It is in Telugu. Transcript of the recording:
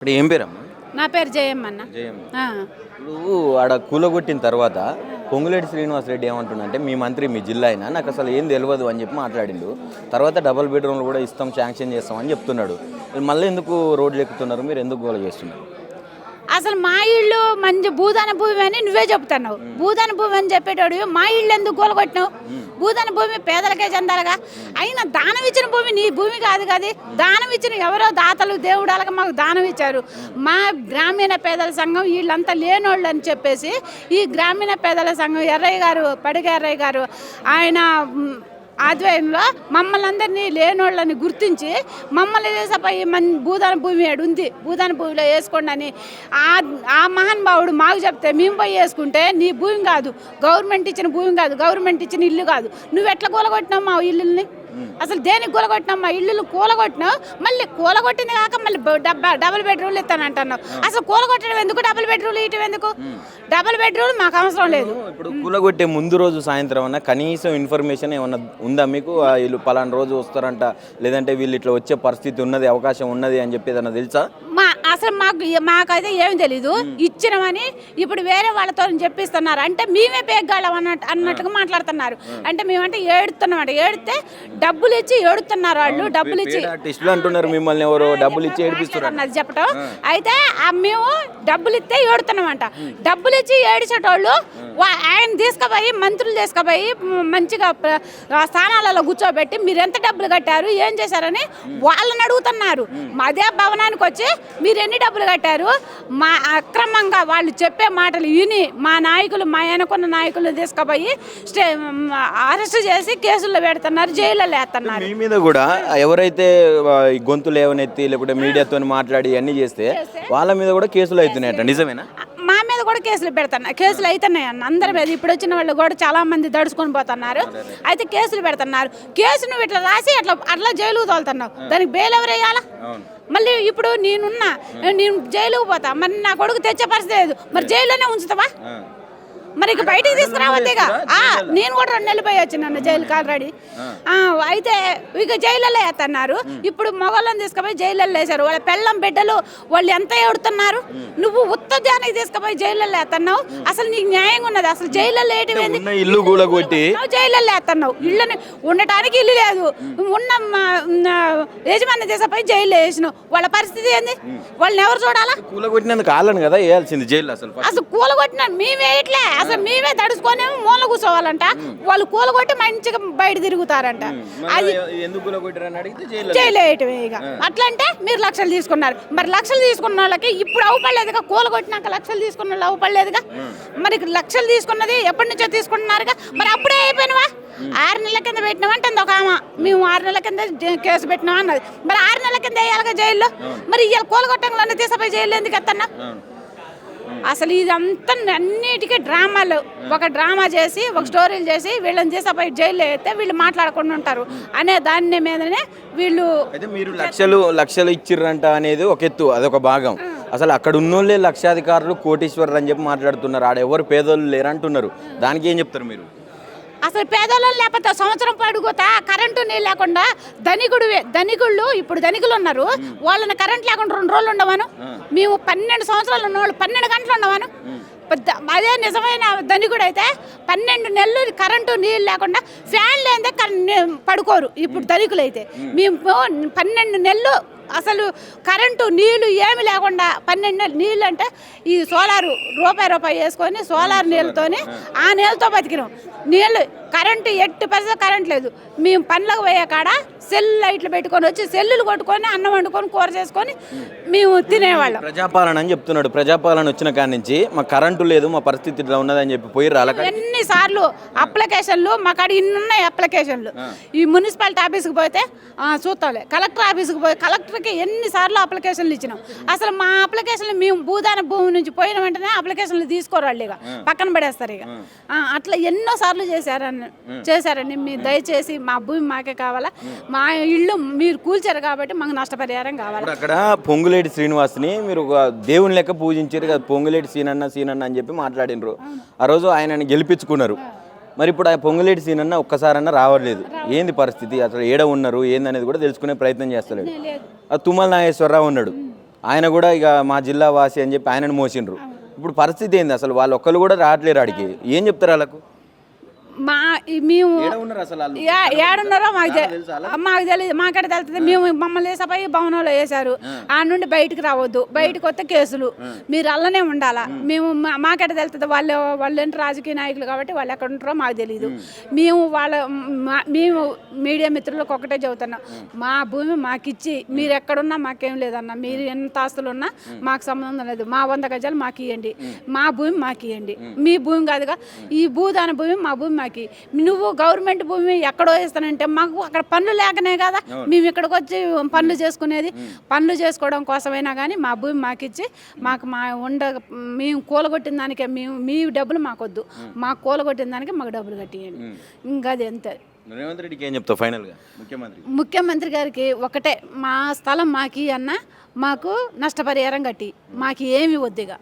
ఇప్పుడు ఏం పేరమ్మా? నా పేరు జయమ్మ అన్న. జయమ్మ. ఆ. ఇప్పుడు ఆడ కూలగొట్టిన తర్వాత పొంగులేటి శ్రీనివాసరెడ్డి ఏమంటుండంటే మీ మంత్రి మీ జిల్లా అయినా నాకు అసలు ఏం తెలియదు అని చెప్పి మాట్లాడిండు. తర్వాత డబుల్ బెడ్రూమ్లు కూడా ఇస్తాం, శాంక్షన్ చేస్తాం అని చెప్తున్నాడు. మళ్ళీ ఎందుకు రోడ్లు ఎక్కుతున్నారు, మీరు ఎందుకు గోల చేస్తున్నారు? అసలు మా ఇల్లు మంచి భూదాన భూమి అని నువ్వే చెప్తున్నావు. భూదాన భూమి అని చెప్పేటోడు మా ఇల్లు ఎందుకు కూలగొట్టినావు? భూదాన భూమి పేదలకే చెందాలిగా. అయినా దానం ఇచ్చిన భూమి నీ భూమి కాదు కదా. దానం ఇచ్చిన ఎవరో దాతలు దేవుడాలకు మాకు దానం ఇచ్చారు. మా గ్రామీణ పేదల సంఘం వీళ్ళంతా లేనోళ్ళు అని చెప్పేసి ఈ గ్రామీణ పేదల సంఘం ఎర్రయ్య గారు, పడిగ ఎర్రయ్య గారు ఆయన ఆధ్వర్యంలో మమ్మల్ని అందరినీ లేనోళ్ళని గుర్తించి మమ్మల్ని దేశపై భూదాన భూమి ఉంది, భూదాన భూమిలో వేసుకోండి అని ఆ మహానుభావుడు మాకు చెప్తే మేము పోయి వేసుకుంటే నీ భూమి కాదు, గవర్నమెంట్ ఇచ్చిన భూమి కాదు, గవర్నమెంట్ ఇచ్చిన ఇల్లు కాదు. నువ్వు ఎట్లా కూలగొట్టినావు మా ఇల్లుల్ని? అసలు దేనికి కూలగొట్టినావు? మా ఇల్లు కూలగొట్టినావు. మళ్ళీ కూలగొట్టింది కాక మళ్ళీ డబుల్ బెడ్రూమ్లు ఇస్తానంటున్నావు. అసలు కూలగొట్టడం ఎందుకు? డబుల్ బెడ్రూమ్లు ఇవ్వడం ఎందుకు? డబుల్ బెడ్రూమ్ మాకు అవసరం లేదు. ఇప్పుడు కూలగొట్టే ముందు రోజు సాయంత్రం అన్న కనీసం ఇన్ఫర్మేషన్ ఏమన్నా ఉందా మీకు? వీళ్ళు పలానా రోజు వస్తారంట, లేదంటే వీళ్ళు ఇట్లా వచ్చే పరిస్థితి ఉన్నది, అవకాశం ఉన్నది అని చెప్పి ఏదన్నా తెలుసా? అసలు మాకైతే ఏమి తెలీదు. ఇచ్చినామని ఇప్పుడు వేరే వాళ్ళతో చెప్పిస్తున్నారు. అంటే మేమే పేగ్గాళ్ళం అన్నట్టుగా మాట్లాడుతున్నారు. అంటే మేమంటే ఏడుతున్నామంట. ఏడితే డబ్బులు ఇచ్చి ఏడుతున్నారు వాళ్ళు. డబ్బులు ఇచ్చి అంటున్నారు మిమ్మల్ని ఎవరో డబ్బులు ఇచ్చి ఏడిపిస్తున్నారు చెప్పటం. అయితే మేము డబ్బులు ఇస్తే ఏడుతున్నామంట. డబ్బులు ఇచ్చి ఏడిచేటోళ్ళు ఆయన తీసుకుపోయి మంత్రులు తీసుకుపోయి మంచిగా స్థానాలలో కూర్చోబెట్టి మీరు ఎంత డబ్బులు కట్టారు, ఏం చేశారని వాళ్ళని అడుగుతున్నారు. అదే భవనానికి వచ్చి మీరు ఎన్ని డబ్బులు కట్టారు, మా అక్రమంగా వాళ్ళు చెప్పే మాటలు విని మా నాయకులు, మా వెనుకున్న నాయకులు తీసుకుపోయి అరెస్ట్ చేసి కేసుల్లో పెడుతున్నారు, జైల్లో వేస్తున్నారు. మీ మీద కూడా ఎవరైతే గొంతులు లేవనెత్తి లేకపోతే మీడియాతో మాట్లాడి అన్ని చేస్తే వాళ్ళ మీద కూడా కేసులు అవుతున్నాయట, నిజమేనా? మా మీద కూడా కేసులు పెడుతున్నారు. కేసులు అవుతున్నాయి అన్న అందరి మీద. ఇప్పుడు వచ్చిన వాళ్ళు కూడా చాలా మంది దడుచుకొని పోతున్నారు. అయితే కేసులు పెడుతున్నారు. కేసు నువ్వు ఇట్లా రాసి అట్లా జైలుకు తోలుతున్నావు. దానికి బెయిల్ ఎవరు వేయాలా? మళ్ళీ ఇప్పుడు నేను జైలుకు పోతా, మరి నా కొడుకు తెచ్చే పరిస్థితి లేదు, మరి జైల్లోనే ఉంచుతావా? మరి ఇక బయటికి తీసుకురావద్దేగా. నేను కూడా 2 నెలలు పోయి వచ్చిన జైలుకి ఆల్రెడీ. అయితే ఇక జైల్లో వేస్తున్నారు. ఇప్పుడు మగవాళ్ళని తీసుకుపోయి జైల్లో వేశారు. వాళ్ళ పెళ్ళం బిడ్డలు వాళ్ళు ఎంత ఏడుతున్నారు. నువ్వు ఉత్తదానికి తీసుకుపోయి జైల్లో వేస్తున్నావు. అసలు నీకు న్యాయంగా ఉన్నది? అసలు జైల్లో వేయటం ఇల్లు కూలగొట్టి జైల్లో వేస్తున్నావు. ఇళ్ళని ఉండటానికి ఇల్లు లేదు. ఉన్న యజమాని తీసుకుపోయి జైల్లో వేసినావు. వాళ్ళ పరిస్థితి ఏంది? వాళ్ళని ఎవరు చూడాలా? కూలగొట్టినందుకు కాలని కదా వేయాల్సింది జైల్లో. అసలు కూలగొట్టిన మేమేయట్లే. అసలు మేమే తడుచుకొని మూల కూర్చోవాలంట. వాళ్ళు కూలగొట్టి మంచిగా బయట తిరుగుతారంట. అది జైలు వేయటమే. ఇక అట్లా అంటే మీరు లక్షలు తీసుకున్నారు. మరి లక్షలు తీసుకున్న వాళ్ళకి ఇప్పుడు అవ్వపడలేదుగా. కూలగొట్టినాక లక్షలు తీసుకున్న వాళ్ళు అవ్వపడలేదుగా. మరి లక్షలు తీసుకున్నది ఎప్పటి నుంచో తీసుకుంటున్నారుగా. మరి అప్పుడే అయిపోయినవా? 6 నెలల కింద పెట్టినామంటే ఒక ఆమె మేము 6 నెలల కింద కేసు పెట్టినాం అన్నది. మరి 6 నెలల కింద వేయాలిగా జైల్లో. మరి ఇవాళ కూలగొట్టంలో తీసుకుపోయి జైలు ఎందుకు ఎత్తన్నా? అసలు ఇదంతా అన్నిటికీ డ్రామాలు. ఒక డ్రామా చేసి ఒక స్టోరీలు చేసి వీళ్ళని తీసుకుపోయి జైల్లో వేస్తే వీళ్ళు మాట్లాడకుండా ఉంటారు అనే దాని మీదనే వీళ్ళు. అయితే మీరు లక్షలు ఇచ్చిర్రంట అనేది ఒక ఎత్తు, అదొక భాగం. అసలు అక్కడ ఉన్నోళ్ళే లక్షాధికారులు, కోటీశ్వరులు అని చెప్పి మాట్లాడుతున్నారు. ఆడ ఎవరు పేదోళ్ళు లేరంటున్నారు. దానికి ఏం చెప్తారు మీరు? అసలు పేదోళ్ళు లేకపోతే సంవత్సరం పడుగుతా కరెంటు నీళ్ళు లేకుండా ధనికుళ్ళు ఇప్పుడు ధనికులు ఉన్నారు. వాళ్ళని కరెంట్ లేకుండా 2 రోజులు ఉండవాను. మేము 12 సంవత్సరాలు ఉన్నవాళ్ళు 12 గంటలు ఉండవాను. అదే నిజమైన ధనికుడు అయితే 12 నెలలు కరెంటు నీళ్ళు లేకుండా ఫ్యాన్ లేదే పడుకోరు. ఇప్పుడు ధనికులు అయితే మేము 12 నెలలు అసలు కరెంటు నీళ్ళు ఏమి లేకుండా 12 నెలలు. నీళ్ళు అంటే ఈ సోలారు రూపాయి వేసుకొని సోలార్ నీళ్ళతోనే ఆ నీళ్ళతో బతికినాం. నీళ్ళు కరెంటు 8% కరెంట్ లేదు. మేము పనులకు పోయే కాడ సెల్ లైట్లు పెట్టుకొని వచ్చి సెల్లులు కొట్టుకొని అన్నం వండుకొని కూర చేసుకొని మేము తినేవాళ్ళం. ప్రజాపాలన అని చెప్తున్నాడు. ప్రజాపాలన వచ్చిన కాడి నుంచి మా కరెంటు లేదు, మా పరిస్థితి ఇట్లా ఉన్నదని చెప్పి పోయి ఎన్నిసార్లు అప్లికేషన్లు మా కాడ ఇన్నున్నాయి అప్లికేషన్లు. ఈ మున్సిపాలిటీ ఆఫీస్కి పోతే చూస్తాంలే, కలెక్టర్ ఆఫీస్కి పోయి కలెక్టర్కి ఎన్నిసార్లు అప్లికేషన్లు ఇచ్చినాం. అసలు మా అప్లికేషన్లు మేము భూదాన భూమి నుంచి పోయిన వెంటనే అప్లికేషన్లు తీసుకోరాళ్ళు, ఇక పక్కన పడేస్తారు. ఇక అట్లా ఎన్నోసార్లు చేశారండి. మీరు దయచేసి మా భూమి మాకే కావాలా, మా ఇల్లు మీరు కూల్చారు కాబట్టి మాకు నష్టపరిహారం కావాలి. అక్కడ పొంగులేటి శ్రీనివాస్ని మీరు దేవుని లెక్క పూజించారు కదా, పొంగులేటి సీనన్న అని చెప్పి మాట్లాడినరు. ఆ రోజు ఆయనని గెలిపించుకున్నారు. మరి ఇప్పుడు ఆ పొంగులేటి సీనన్న ఒక్కసారన్నా రావట్లేదు. ఏంది పరిస్థితి? అసలు ఏడ ఉన్నారు ఏందనేది కూడా తెలుసుకునే ప్రయత్నం చేస్తలేడు. తుమ్మల నాగేశ్వరరావు ఉన్నాడు, ఆయన కూడా ఇక మా జిల్లా వాసి అని చెప్పి ఆయనను మోసిండ్రు. ఇప్పుడు పరిస్థితి ఏంది అసలు? వాళ్ళు ఒక్కరు కూడా రావట్లేరు ఆడికి. ఏం చెప్తారు వాళ్ళకు? మేము ఏడ ఉన్నారు అసలు వాళ్ళు? ఏడున్నారో మాకు తెలియదు. మాకెట తెలుస్తుంది. మేము మమ్మల్ని వేసపోయి భవనంలో వేశారు. ఆ నుండి బయటకు రావద్దు, బయటకు వస్తే కేసులు, మీరు అల్లనే ఉండాలా. మేము మాకెట తెలుస్తుంది. వాళ్ళు ఏంటి రాజకీయ నాయకులు కాబట్టి వాళ్ళు ఎక్కడ ఉంటారో మాకు తెలియదు. మేము మేము మీడియా మిత్రులకు ఒకటే చెబుతున్నాం, మా భూమి మాకు ఇచ్చి మీరు ఎక్కడున్నా మాకేం లేదన్న, మీరు ఎంత ఆస్తులు ఉన్నా మాకు సంబంధం లేదు. మా 100 గజాలు మాకు ఇవ్వండి, మా భూమి మాకు ఇవ్వండి. మీ భూమి కాదుగా, ఈ భూదాన భూమి మా భూమి మాకు. నువ్వు గవర్నమెంట్ భూమి ఎక్కడో ఇస్తానంటే మాకు అక్కడ పనులు లేకనే కదా మేము ఇక్కడికి వచ్చి పనులు చేసుకునేది. పనులు చేసుకోవడం కోసమైనా కానీ మా భూమి మాకు ఇచ్చి మాకు మేము కూలగొట్టిన దానికే మీ డబ్బులు మాకొద్దు, మాకు కూలగొట్టిన దానికి మాకు డబ్బులు కట్టియండి. ఇంకా అది అంతే. రేవంత్ రెడ్డికి ఏం చెప్తావు ఫైనల్గా? ముఖ్యమంత్రి గారికి ఒకటే, మా స్థలం మాకి అన్న మాకు నష్టపరిహారం కట్టి మాకు ఏమి వద్దిగా.